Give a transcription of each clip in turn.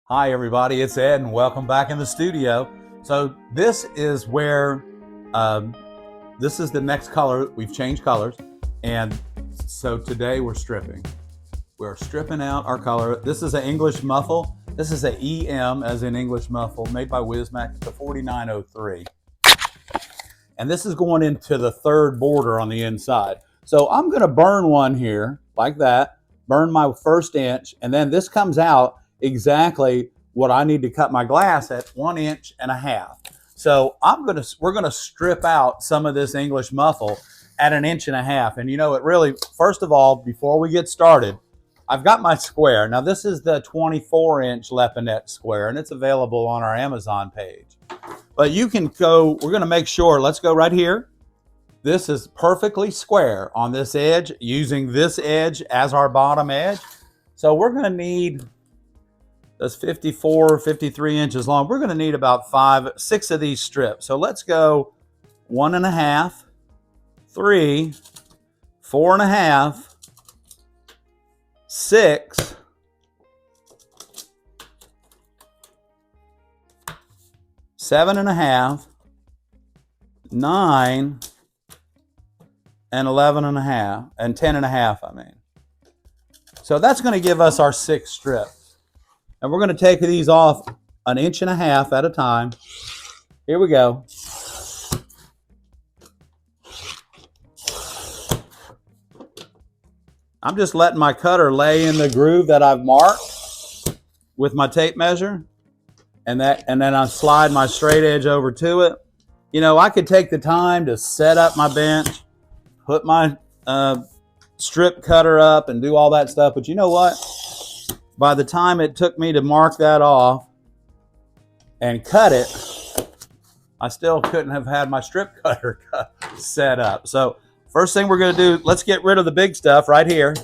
Hi everybody, it's Ed and welcome back in the studio. So this is where, this is the next color. We've changed colors. And so today we're stripping. We're stripping out our color. This is an English muffle. This is an EM as in English muffle made by Wismac. It's a 4903. And this is going into the third border on the inside. So I'm gonna burn one here like that, burn my first inch, and then this comes out exactly what I need to cut my glass at 1.5 inches. So we're gonna strip out some of this English muffle at 1.5 inches. And you know, it really, first of all, before we get started, I've got my square. Now this is the 24-inch Lepinette square, and it's available on our Amazon page. But you can go, we're gonna make sure, let's go right here. This is perfectly square on this edge, using this edge as our bottom edge. So we're gonna need, that's 54, 53 inches long. We're gonna need about 5, 6 of these strips. So let's go 1.5, 3, 4.5, 6, 7.5, 9, and 11.5, and 10.5, I mean. So that's gonna give us our 6 strips. And we're gonna take these off 1.5 inches at a time. Here we go. I'm just letting my cutter lay in the groove that I've marked with my tape measure. And then I slide my straight edge over to it. You know, I could take the time to set up my bench, put my strip cutter up and do all that stuff. But you know what? By the time it took me to mark that off and cut it, I still couldn't have had my strip cutter set up. So first thing we're gonna do, let's get rid of the big stuff right here.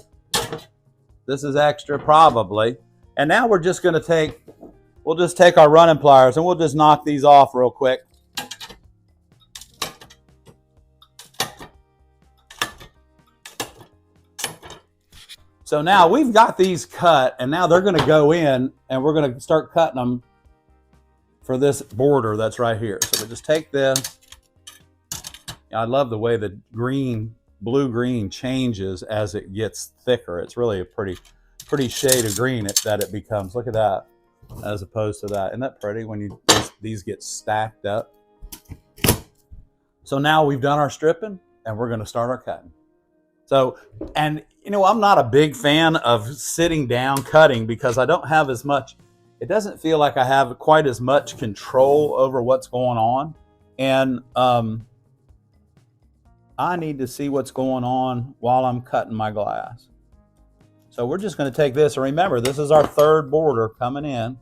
This is extra probably. And now we're just gonna we'll just take our running pliers and we'll just knock these off real quick. So now we've got these cut, and now they're gonna go in and we're gonna start cutting them for this border that's right here. So we'll just take this. I love the way the blue-green changes as it gets thicker. It's really a pretty shade of green that it becomes. Look at that, as opposed to that. Isn't that pretty when these get stacked up? So now we've done our stripping and we're gonna start our cutting. So, and you know, I'm not a big fan of sitting down cutting because I don't have as much, it doesn't feel like I have quite as much control over what's going on. And I need to see what's going on while I'm cutting my glass. So we're just gonna take this, and remember, this is our third border coming in.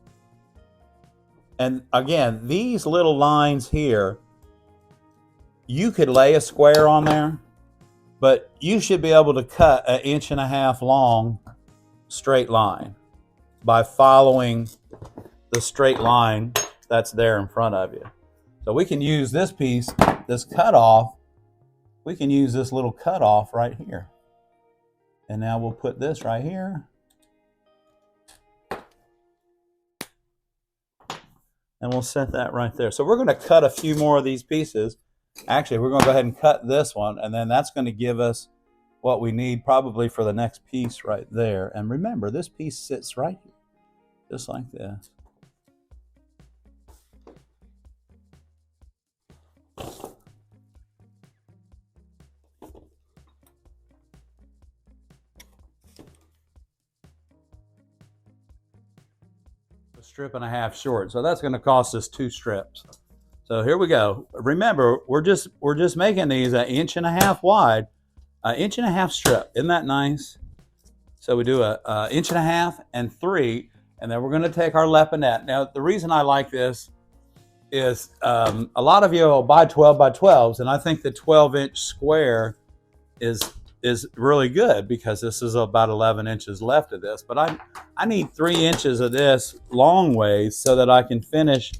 And again, these little lines here, you could lay a square on there, but you should be able to cut 1.5 inches long straight line by following the straight line that's there in front of you. So we can use this piece, this cutoff, we can use this little cutoff right here. And now we'll put this right here. And we'll set that right there. So we're gonna cut a few more of these pieces. Actually, we're gonna go ahead and cut this one, and then that's gonna give us what we need probably for the next piece right there. And remember, this piece sits right here, just like this. A strip and a half short, so that's gonna cost us 2 strips. So here we go. Remember, we're just making these 1.5 inches wide, 1.5 inch strip. Isn't that nice? So we do 1.5 inches and 3, and then we're going to take our Lepinette. Now, the reason I like this is a lot of you will buy 12 by 12s, and I think the 12-inch square is really good because this is about 11 inches left of this. But I need 3 inches of this long ways so that I can finish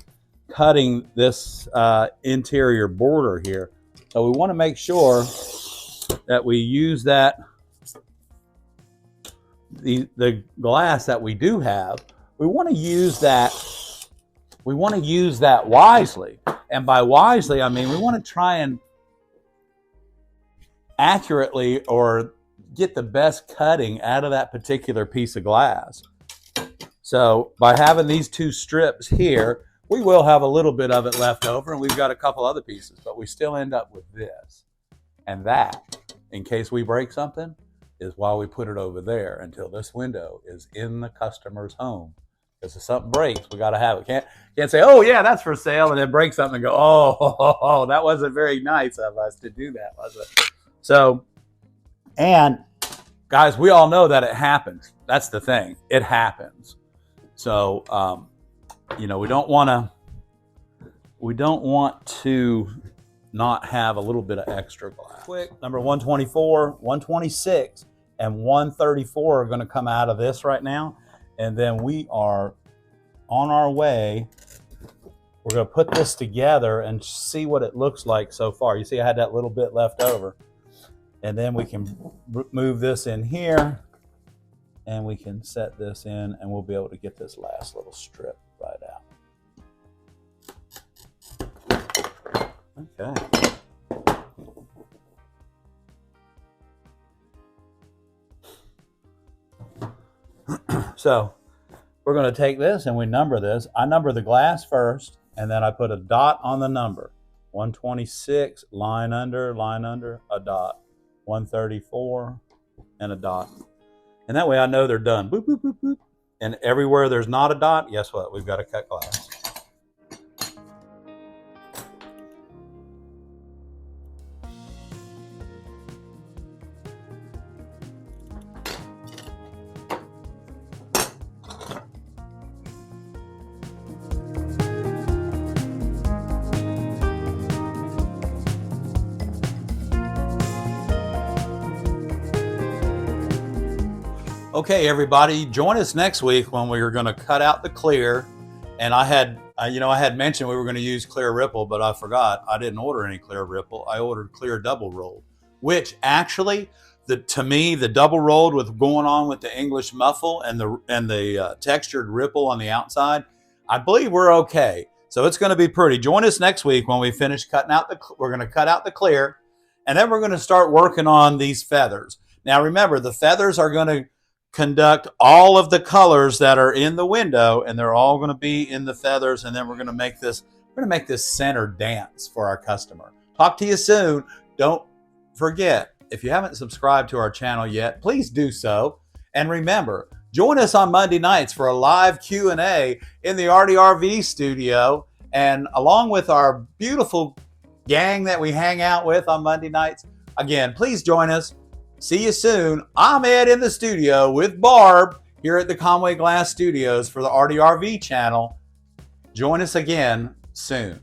cutting this interior border here. So we want to make sure that we use that the glass that we do have we want to use that. We want to use that wisely. And by wisely, I mean we want to try and accurately or get the best cutting out of that particular piece of glass. So by having these two strips here, we will have a little bit of it left over, and we've got a couple other pieces, but we still end up with this. And that, in case we break something, is why we put it over there until this window is in the customer's home. Because if something breaks, we got to have it. Can't say, oh yeah, that's for sale, and then break something and go, oh, that wasn't very nice of us to do that, was it? So, and guys, we all know that it happens. That's the thing. It happens. So, you know, we don't want to not have a little bit of extra glass. Quick, number 124, 126, and 134 are going to come out of this right now. And then we are on our way. We're going to put this together and see what it looks like so far. You see I had that little bit left over. And then we can move this in here, and we can set this in, and we'll be able to get this last little strip right out. Okay. So we're going to take this and we number this. I number the glass first, and then I put a dot on the number. 126, line under, a dot. 134, and a dot. And that way I know they're done. Boop, boop, boop, boop. And everywhere there's not a dot, guess what? We've got to cut glass. Okay, everybody, join us next week when we are going to cut out the clear. And I had mentioned we were going to use clear ripple, but I forgot. I didn't order any clear ripple. I ordered clear double rolled, which actually, to me, the double rolled with going on with the English muffle and the textured ripple on the outside, I believe we're okay. So it's going to be pretty. Join us next week when we finish cutting out we're going to cut out the clear, and then we're going to start working on these feathers. Now remember, the feathers are going to conduct all of the colors that are in the window, and they're all going to be in the feathers, and then we're going to make this center dance for our customer. Talk to you soon. Don't forget, if you haven't subscribed to our channel yet, please do so. And remember, join us on Monday nights for a live Q&A in the ARTyRV studio, and along with our beautiful gang that we hang out with on Monday nights. Again, please join us. See you soon. I'm Ed in the studio with Barb here at the Conway Glass Studios for the ARTyRV channel. Join us again soon.